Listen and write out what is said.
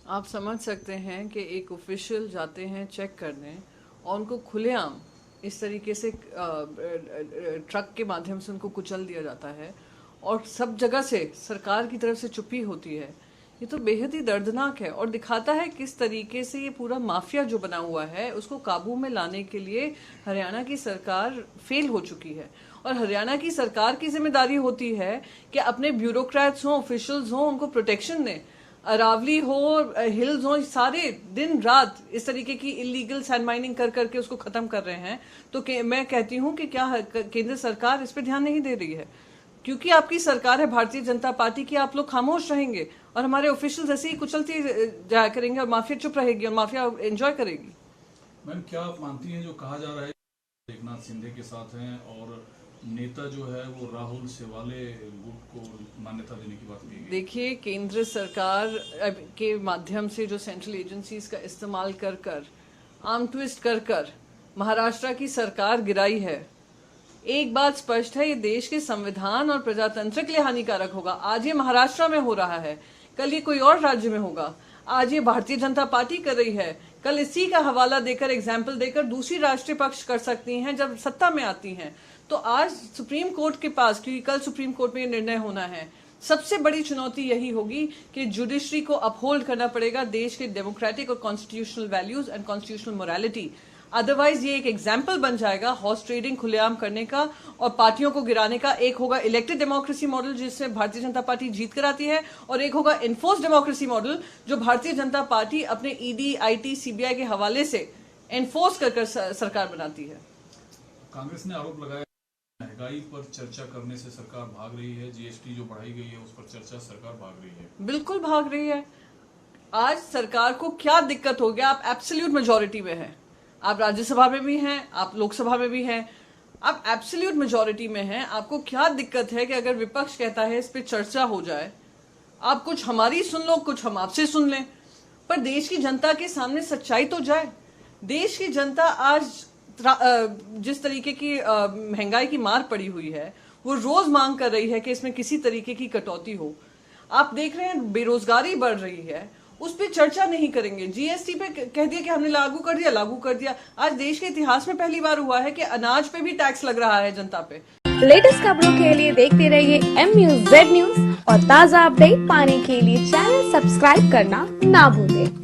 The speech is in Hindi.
आप समझ सकते हैं कि एक ऑफिशियल जाते हैं चेक करने और उनको खुलेआम इस तरीके से ट्रक के माध्यम से उनको कुचल दिया जाता है और सब जगह से सरकार की तरफ से चुप्पी होती है। ये तो बेहद ही दर्दनाक है और दिखाता है किस तरीके से ये पूरा माफिया जो बना हुआ है उसको काबू में लाने के लिए हरियाणा की सरकार फेल हो चुकी है। और हरियाणा की सरकार की जिम्मेदारी होती है कि अपने ब्यूरोक्रेट्स हों, ऑफिशियल्स हों, उनको प्रोटेक्शन दें। अरावली हो, हिल्स हो, सारे दिन रात इस तरीके की इलीगल सैंड माइनिंग कर करके उसको खत्म कर रहे हैं। तो मैं कहती हूँ कि क्या केंद्र सरकार इस पे ध्यान नहीं दे रही है? क्योंकि आपकी सरकार है भारतीय जनता पार्टी की, आप लोग खामोश रहेंगे और हमारे ऑफिशियल्स ऐसे ही कुचलते जाया करेंगे और माफिया चुप रहेगी और माफिया एंजॉय करेगी। मैम, क्या आप मानती हैं जो कहा जा रहा है एकनाथ शिंदे के साथ हैं और नेता जो है वो राहुल सेवाले गुट को मान्यता देने की बात की गई? देखिए, केंद्र सरकार के माध्यम से जो सेंट्रल एजेंसीज का इस्तेमाल कर कर, आर्म ट्विस्ट कर कर महाराष्ट्र की सरकार गिराई है। एक बात स्पष्ट है, ये देश के संविधान और प्रजातंत्र के लिए हानिकारक होगा। आज ये महाराष्ट्र में हो रहा है, कल ये कोई और राज्य में होगा। आज ये भारतीय जनता पार्टी कर रही है, कल इसी का हवाला देकर, एग्जाम्पल देकर दूसरी राष्ट्रीय पक्ष कर सकती हैं जब सत्ता में आती हैं। तो आज सुप्रीम कोर्ट के पास, क्योंकि कल सुप्रीम कोर्ट में ये निर्णय होना है, सबसे बड़ी चुनौती यही होगी कि जुडिशरी को अपहोल्ड करना पड़ेगा देश के डेमोक्रेटिक और constitutional values and constitutional morality. Otherwise ये एक एग्जाम्पल बन जाएगा हॉर्स ट्रेडिंग खुलेआम करने का और पार्टियों को गिराने का। एक होगा इलेक्टेड डेमोक्रेसी मॉडल जिसमें भारतीय जनता पार्टी जीत कर आती है, और एक होगा इन्फोर्स डेमोक्रेसी मॉडल जो भारतीय जनता पार्टी अपने ईडी, आईटी, सीबीआई के हवाले से एनफोर्स कर सरकार बनाती है। कांग्रेस ने आरोप लगाया महंगाई पर चर्चा करने से सरकार भाग रही है, जीएसटी जो बढ़ाई गई है उस पर चर्चा सरकार भाग रही है। बिल्कुल भाग रही है। आज सरकार को क्या दिक्कत हो गया? आप एब्सोल्यूट मेजोरिटी में हैं, आप राज्यसभा में भी हैं, आप लोकसभा में भी हैं, आप एब्सोल्यूट मेजोरिटी में हैं। आपको क्या दिक्कत है कि अगर विपक्ष कहता है इस पे चर्चा हो जाए, आप कुछ हमारी सुन लो, कुछ हम आपसे सुन लें, पर देश की जनता के सामने सच्चाई तो जाए। देश की जनता आज जिस तरीके की महंगाई की मार पड़ी हुई है, वो रोज मांग कर रही है कि इसमें किसी तरीके की कटौती हो। आप देख रहे हैं बेरोजगारी बढ़ रही है, उस पर चर्चा नहीं करेंगे। जीएसटी पे कह दिया कि हमने लागू कर दिया। आज देश के इतिहास में पहली बार हुआ है कि अनाज पे भी टैक्स लग रहा है जनता पे। लेटेस्ट खबरों के लिए देखते रहिए MUZ न्यूज और ताज़ा अपडेट पाने के लिए चैनल सब्सक्राइब करना ना भूलें।